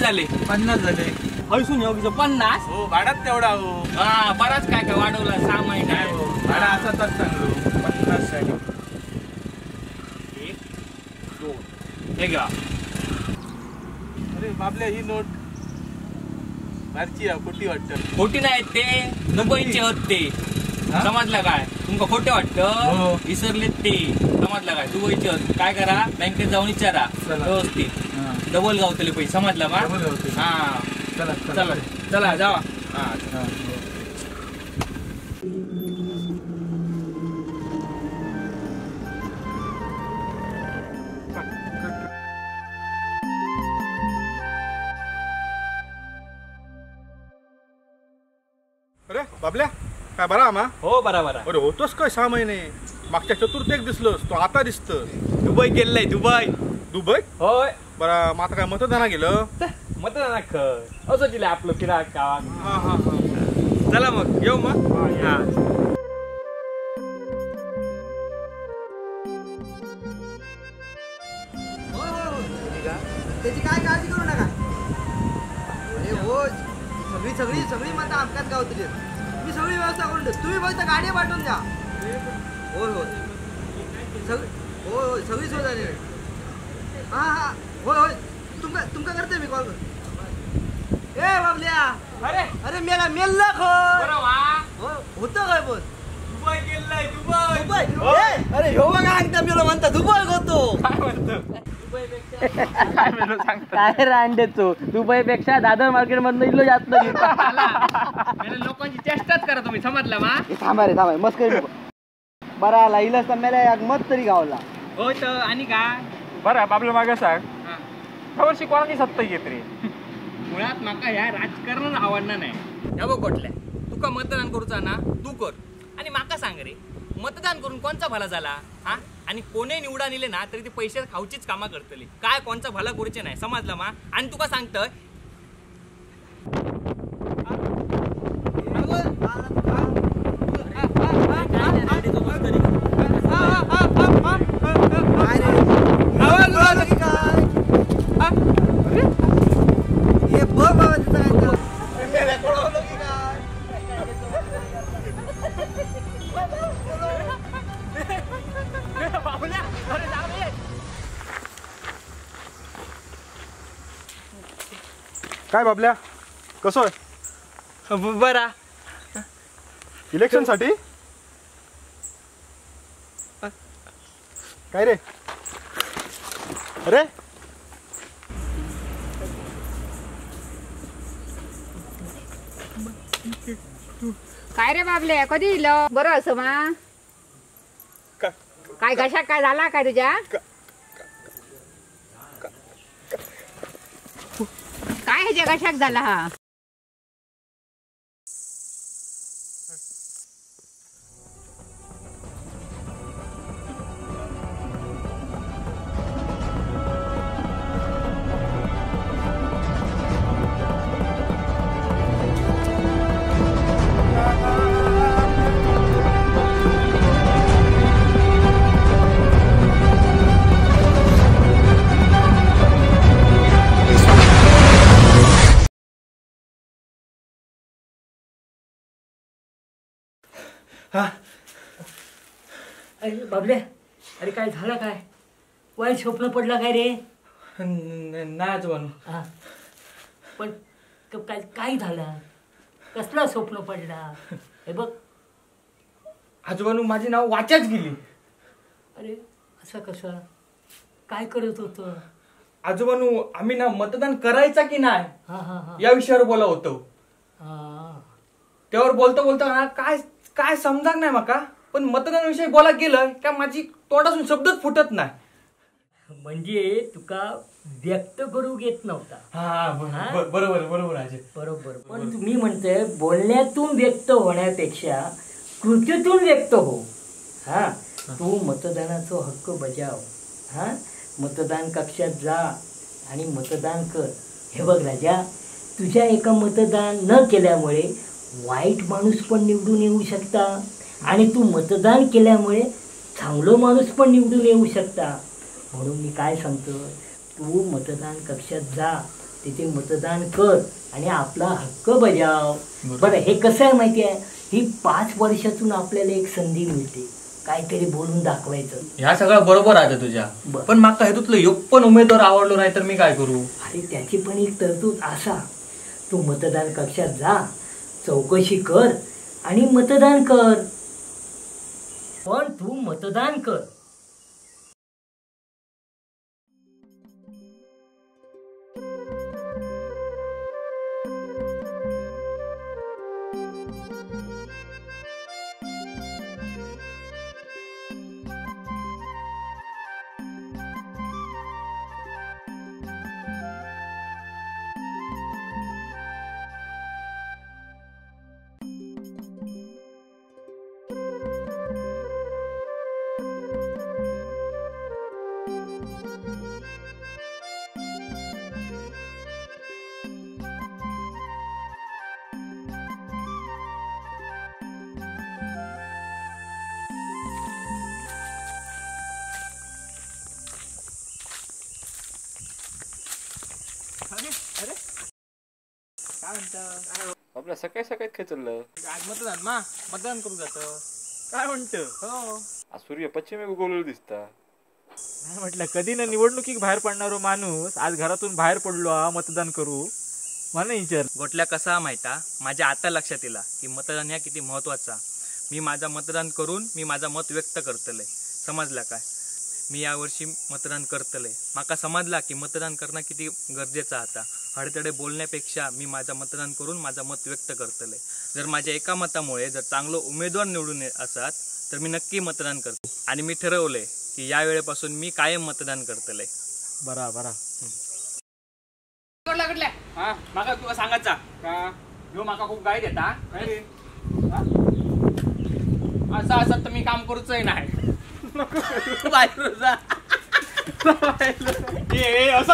झाले 50 झाले. हळसून 50. हो भाडात तेवढा हो. हा बराच काय काय वाढवला 6 महिने काय हो भाडा असाच सांगलो 50 साठी. 1 2 हे घ्या. अरे बाबल्या ही नोट मारची खोटी वाटत. खोटी नाही ते दुबईचे होत ते. समजलं काय तुमका खोटे वाटतं विसरलेत ते. समजलं काय दुबईचे होत. काय करा बँकेत जाऊन विचारा व्यवस्थित डबल गावतले पैसे. समजला बा. हा चला चला चला जावा. हा अरे बाबल्या काय बरा आम्हा. हो बरोबर. अरे होतोस काय 6 महिने. मागच्या चतुर्थीक दिसलोस तो आता दिसत. दुबई गेलंय दुबई. दुबई होय बरं मग आता काय मतदाना गेलं. मतदाना खर असं दिलं आपलं फिराक का. हा हा हा चला मग येऊ मग. हा त्याची काय काळजी करू नका. अरे हो सगळी सगळी सगळी मतं आमच्याच गावतली. मी सगळी व्यवस्था करून देतो. तुम्ही फक्त गाडी पाठवून द्या. होय होय सगळी होय होय सगळी सोय झाली. हा हा होय होय तुमका करते मी कॉल कर. ए बाबल्या अरे अरे मेला मेल खो बरोबर होतं काय बोल. दुबई गेलंय दुबई. दुबई अरे ह्यो बघा एकदा मेलो म्हणता दुबई होतो. काय म्हणतो काय रांडे तू दुबई पेक्षा दादर मार्केट मधनं इलो जात नाही. लोकांची चेष्टाच करा तुम्ही. समजला मा. थांबा रे थांबा मस्त करी बरा आला इलाच तर मेला मत तरी गावला. हो तर आणि काय बरं बाबल्या मागे सांग वर्षी कोणाची सत्ता येत रे. मुळात माका ह्या राजकारण आवडणार नाही. या बघ कोटल्या तुका मतदान करूचा ना तू कर. आणि माका सांग रे मतदान करून कोणचा भला झाला. हा आणि कोणे निवडा निले ना तरी ते पैसे खाऊचीच कामा करतली. काय कोणचा भला करूचे नाही. समजला मा. आणि तुका सांगतय काय बाबल्या कसं आहे बरा इलेक्शन साठी. काय रे अरे काय रे बाबले कधी इलं बरं असं मा. काय घशात काय झाला काय तुझ्या. काय ह्याच्या घशात झाला हा. अरे बाबल्या अरे काय झालं काय वाईट स्वप्न पडला काय रे. नाच बनू. हा पण काय काय झालं कसला स्वप्न पडला हे बघ. आजोबानू माझे नाव वाचाच गेली. अरे असं कसं काय करत होतं. आजोबानू आम्ही ना मतदान करायचा की नाही हा हा हा या विषयावर बोला होतो. हा. त्यावर बोलता बोलता ना काय काय समजाक नाही माका, पण मतदानाविषयी बोला गेलं का माझी तोंडातून शब्दच फुटत नाही. म्हणजे तुका व्यक्त करू येत नव्हता. हा बरोबर बरोबर आहे. बरोबर. पण तुम्ही म्हणताय बोलण्यातून व्यक्त होण्यापेक्षा कृतीतून व्यक्त हो. हा तू मतदानाचा हक्क बजाव. हा मतदान कक्षात जा आणि मतदान कर. हे बघ राजा, तुझ्या एका मतदान न केल्यामुळे वाईट माणूस पण निवडून येऊ शकता आणि तू मतदान केल्यामुळे चांगलं माणूस पण निवडून येऊ शकता. म्हणून मी काय सांगतो, तू मतदान कक्षात जा, तिथे मतदान कर आणि आपला हक्क बजाव. बरं, हे कसं आहे माहिती आहे, ही 5 वर्षातून आपल्याला एक संधी मिळते काहीतरी बोलून दाखवायचं. ह्या सगळं बरोबर आहे तुझ्या, पण माका हेतूतलं योग पण उमेदवार आवडलो नाही तर मी काय करू. अरे त्याची पण एक तरतूद असा, तू मतदान कक्षात जा, चौकशी कर आणि मतदान कर. पण तू मतदान कर. आपल्या सकाळी सकाळी काय चाललं? आज मतदान मा मतदान करू जात. काय म्हणतं? हो आज सूर्य पश्चिमेक उगवलेलं दिसता. नाही म्हटलं, कधी ना निवडणुकीत बाहेर पडणारो माणूस आज घरातून बाहेर पडलो मतदान करू मला विचार. गोटल्या कसा माहिता, माझ्या आता लक्षात येला की मतदान ह्या किती महत्वाचा. मी माझा मतदान करून मी माझा मत व्यक्त करतले. समजला काय? मी यावर्षी मतदान करतले. माका समजला की मतदान करणं किती गरजेचं आता. हडतडे बोलण्यापेक्षा मी माझा मतदान करून माझा मत व्यक्त करतले. जर माझ्या एका मतामुळे जर चांगलं उमेदवार निवडून असतात तर मी नक्की मतदान करतो. आणि मी ठरवलंय की या वेळेपासून मी कायम मतदान करतले. बरा बरा. हा माका तुला सांगायचा का ह्यो माका खूप गाय देता काय रे. असं असं तर मी काम करूचंय नाही. असं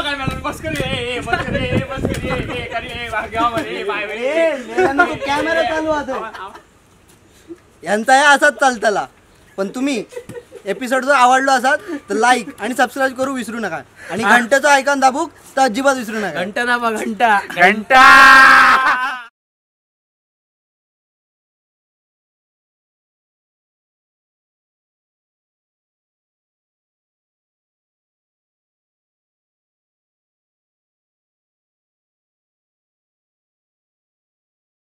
काय मॅडम बस करी कॅमेरा चालू आता यांचा असाच चालतला. पण तुम्ही एपिसोड जर आवडलो असाल तर लाईक आणि सबस्क्राईब करू विसरू नका आणि घंटेचं ऐकून दाबूक तर अजिबात विसरू नका. घंटा दाबा घंटा.